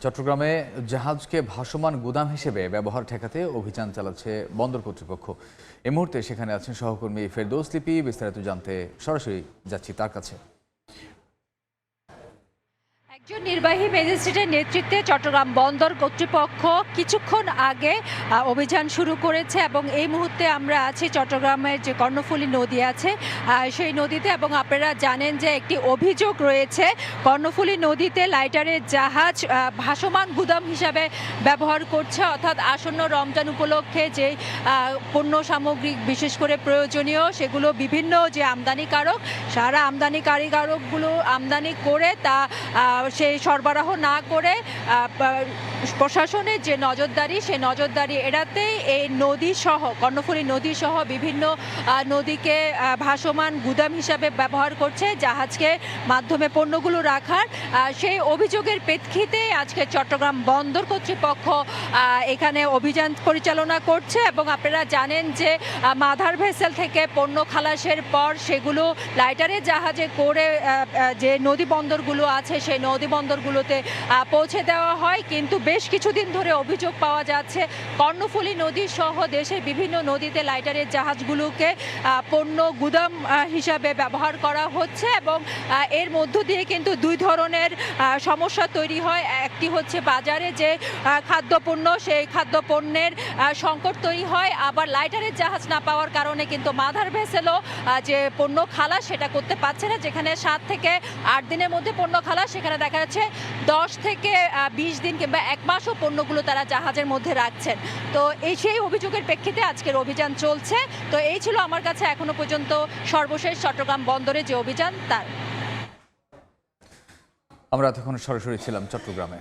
চট্টগ্রামে জাহাজকে ভাসমান গুদাম হিসেবে ব্যবহার ঠেকাতে অভিযান চালাচ্ছে বন্দর কর্তৃপক্ষ। এই মুহূর্তে সেখানে আছেন সহকর্মী ফেরদৌস লিপি। বিস্তারিত জানতে সরাসরি যাচ্ছি তার কাছে। একজন নির্বাহী ম্যাজিস্ট্রেটের নেতৃত্বে চট্টগ্রাম বন্দর কর্তৃপক্ষ কিছুক্ষণ আগে অভিযান শুরু করেছে এবং এই মুহূর্তে আমরা আছি চট্টগ্রামের যে কর্ণফুলী নদী আছে সেই নদীতে। এবং আপনারা জানেন যে একটি অভিযোগ রয়েছে, কর্ণফুলী নদীতে লাইটারের জাহাজ ভাসমান গুদাম হিসাবে ব্যবহার করছে। অর্থাৎ আসন্ন রমজান উপলক্ষে যে পণ্য সামগ্রী বিশেষ করে প্রয়োজনীয় সেগুলো বিভিন্ন যে আমদানিকারক সারা আমদানিকারকগুলো আমদানি করে তা সেই সরবরাহ না করে প্রশাসনের যে নজরদারি সেই নজরদারি এড়াতে এই নদী সহ কর্ণফুলী নদী সহ বিভিন্ন নদীকে ভাসমান গুদাম হিসাবে ব্যবহার করছে জাহাজকে মাধ্যমে পণ্যগুলো রাখার। সেই অভিযোগের প্রেক্ষিতে আজকে চট্টগ্রাম বন্দর কর্তৃপক্ষ এখানে অভিযান পরিচালনা করছে। এবং আপনারা জানেন যে মাদার ভেসেল থেকে পণ্য খালাসের পর সেগুলো লাইটারের জাহাজে করে যে নদী বন্দরগুলো আছে সেই নদী বন্দরগুলোতে পৌঁছে দেওয়া হয়। কিন্তু বেশ কিছুদিন ধরে অভিযোগ পাওয়া যাচ্ছে কর্ণফুলী নদী সহ দেশের বিভিন্ন নদীতে লাইটারের জাহাজগুলোকে পণ্য গুদাম হিসাবে ব্যবহার করা হচ্ছে। এবং এর মধ্য দিয়ে কিন্তু দুই ধরনের সমস্যা তৈরি হয়। একটি হচ্ছে বাজারে যে খাদ্যপণ্য সেই খাদ্যপণ্যের সংকট তৈরি হয়, আবার লাইটারের জাহাজ না পাওয়ার কারণে কিন্তু মাদার ভেসেলও যে পণ্য খালাস সেটা করতে পারছে না। যেখানে 7 থেকে 8 দিনের মধ্যে পণ্য খালাস, সেখানে দেখা যাচ্ছে 10 থেকে 20 দিন কিংবা 1 মাসও পণ্যগুলো তারা জাহাজের মধ্যে রাখছেন। তো সেই অভিযোগের প্রেক্ষিতে আজকের অভিযান চলছে। তো এই ছিল আমার কাছে এখনো পর্যন্ত সর্বশেষ চট্টগ্রাম বন্দরে যে অভিযান তার। আমরা এতক্ষণ সরাসরি ছিলাম চট্টগ্রামে।